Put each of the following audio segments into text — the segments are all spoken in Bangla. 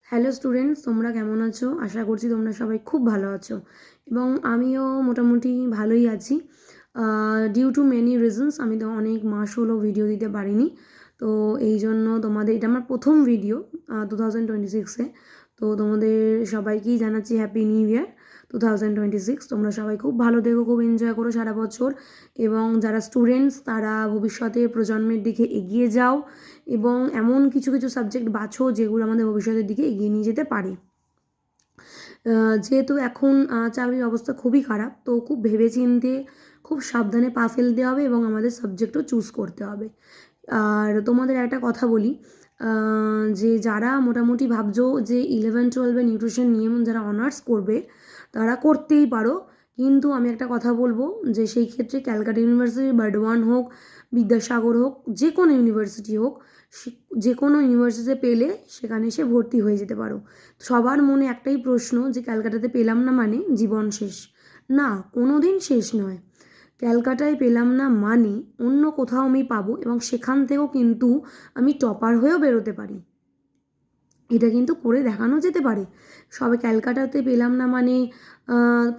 হ্যালো স্টুডেন্টস, তোমরা কেমন আছো? আশা করছি তোমরা সবাই খুব ভালো আছো এবং আমিও মোটামুটি ভালোই আছি। ডিউ টু মেনি রিজনস আমি তো অনেক মাস হলো ভিডিও দিতে পারিনি। তো এই জন্য তোমাদের এটা আমার প্রথম ভিডিও 2026-এ। তো তোমাদের সবাইকেই জানাচ্ছি হ্যাপি নিউ ইয়ার 2026। তোমরা সবাই খুব ভালো থেকো, খুব এনজয় করো সারা বছর, এবং যারা স্টুডেন্টস তারা ভবিষ্যতে প্রজন্মের দিকে এগিয়ে যাও এবং এমন কিছু কিছু সাবজেক্ট বাছো যেগুলো আমাদের ভবিষ্যতের দিকে এগিয়ে নিয়ে যেতে পারে। যেহেতু এখন চাকরির অবস্থা খুবই খারাপ, তো খুব ভেবেচিন্তে খুব সাবধানে পা ফেলতে হবে এবং আমাদের সাবজেক্টও চুজ করতে হবে। আর তোমাদের একটা কথা বলি, যে যারা মোটামুটি ভাবছো যে 11-12 নিউট্রিশন নিয়ে যারা অনার্স করবে তারা করতেই পারো, কিন্তু আমি একটা কথা বলবো যে সেই ক্ষেত্রে ক্যালকাটা ইউনিভার্সিটি, বার্ডওয়ান হোক, বিদ্যাসাগর হোক, যে কোনো ইউনিভার্সিটি হোক, যে কোনো ইউনিভার্সিটিতে পেলে সেখানে এসে ভর্তি হয়ে যেতে পারো। সবার মনে একটাই প্রশ্ন যে ক্যালকাটাতে পেলাম না মানে জীবন শেষ। না, কোনো দিন শেষ নয়। ক্যালকাটায় পেলাম না মানে অন্য কোথাও আমি পাবো এবং সেখান থেকেও কিন্তু আমি টপার হয়েও বেরোতে পারি। এটা কিন্তু করে দেখানো যেতে পারে। সবে ক্যালকাটাতে পেলাম না মানে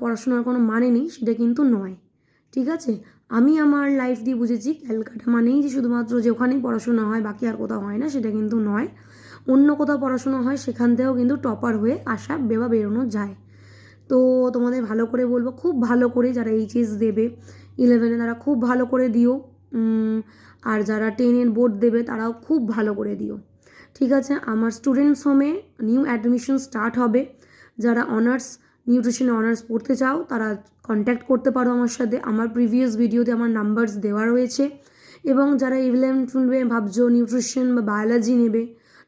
পড়াশোনার কোনো মানে নেই, সেটা কিন্তু নয়। ঠিক আছে? আমি আমার লাইফ দিয়ে বুঝেছি ক্যালকাটা মানেই যে শুধুমাত্র যে ওখানেই পড়াশোনা হয় বাকি আর কোথাও হয় না, সেটা কিন্তু নয়। অন্য কোথাও পড়াশোনা হয়, সেখান থেকেও কিন্তু টপার হয়ে আসা বেরোনো যায়। তো তোমাদের ভালো করে বলবো, খুব ভালো করে যারা এইচএস দেবে 11-এ তারা খুব ভালো করে দিও, আর যারা 10-এর বোর্ড দেবে তারাও খুব ভালো করে দিও। ঠিক আছে? আমার স্টুডেন্টস হোমে নিউ অ্যাডমিশন স্টার্ট হবে। যারা অনার্স নিউট্রিশনে অনার্স পড়তে চাও তারা কন্ট্যাক্ট করতে পারো আমার সাথে। আমার প্রিভিয়াস ভিডিওতে আমার নাম্বারস দেওয়া রয়েছে। এবং যারা 11-12 ভাবছো নিউট্রিশন বা বায়োলজি নেবে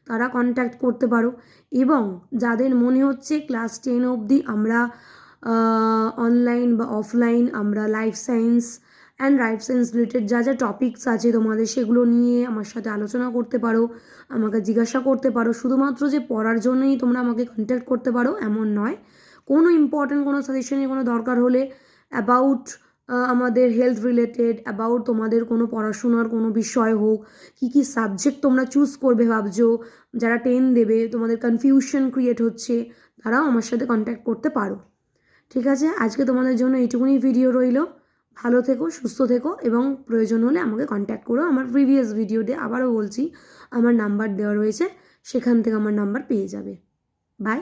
তারা কন্ট্যাক্ট করতে পারো। এবং যাদের মনে হচ্ছে ক্লাস 10 অবধি আমরা অনলাইন বা অফলাইন আমরা life science and life science related যা যা টপিকস আছে তোমাদের সেগুলো নিয়ে আমার সাথে আলোচনা করতে পারো, আমাকে জিজ্ঞাসা করতে পারো। শুধুমাত্র যে পড়ার জন্যই তোমরা আমাকে কন্ট্যাক্ট করতে পারো এমন নয়। কোনো ইম্পর্ট্যান্ট কোনো সাজেশনের কোনো দরকার হলে অ্যাবাউট আমাদের হেলথ রিলেটেড, অ্যাবাউট তোমাদের কোনো পড়াশোনার কোনো বিষয় হোক, কী কী সাবজেক্ট তোমরা চুজ করবে ভাবছো, যারা 10 দেবে তোমাদের কনফিউশন ক্রিয়েট হচ্ছে, তারাও আমার সাথে কন্ট্যাক্ট করতে পারো। ঠিক আছে? আজকে তোমাদের জন্য এইটুকুনি ভিডিও রইল। ভালো থেকো, সুস্থ থেকো এবং প্রয়োজন হলে আমাকে কন্ট্যাক্ট করো। আমার প্রিভিয়াস ভিডিওতে আবারও বলছি আমার নাম্বার দেওয়া রয়েছে, সেখান থেকে আমার নাম্বার পেয়ে যাবে। বাই।